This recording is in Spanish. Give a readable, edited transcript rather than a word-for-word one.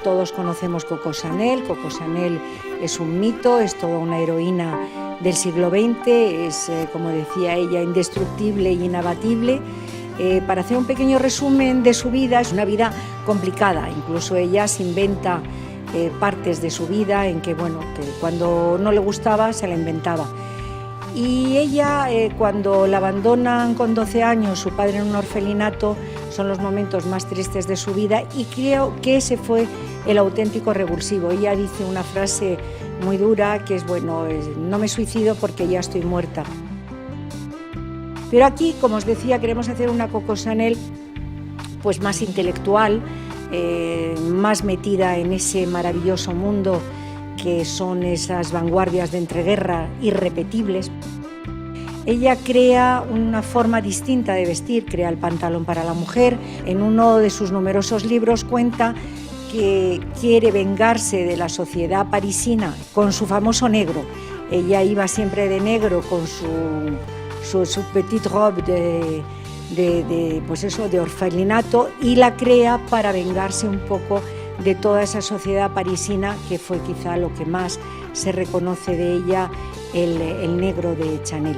todos conocemos Coco Chanel. Coco Chanel es un mito, es toda una heroína del siglo XX, es, como decía ella, indestructible e inabatible. Para hacer un pequeño resumen de su vida, es una vida complicada, incluso ella se inventa partes de su vida en que, bueno, que cuando no le gustaba se la inventaba. Y ella, cuando la abandonan con 12 años, su padre en un orfelinato, son los momentos más tristes de su vida, y creo que ese fue el auténtico revulsivo. Ella dice una frase muy dura que es, bueno, no me suicido porque ya estoy muerta. Pero aquí, como os decía, queremos hacer una Coco Chanel pues más intelectual, más metida en ese maravilloso mundo que son esas vanguardias de entreguerra irrepetibles. Ella crea una forma distinta de vestir, crea el pantalón para la mujer. En uno de sus numerosos libros cuenta que quiere vengarse de la sociedad parisina con su famoso negro. Ella iba siempre de negro con su petite robe de orfelinato, y la crea para vengarse un poco de toda esa sociedad parisina, que fue quizá lo que más se reconoce de ella, el negro de Chanel.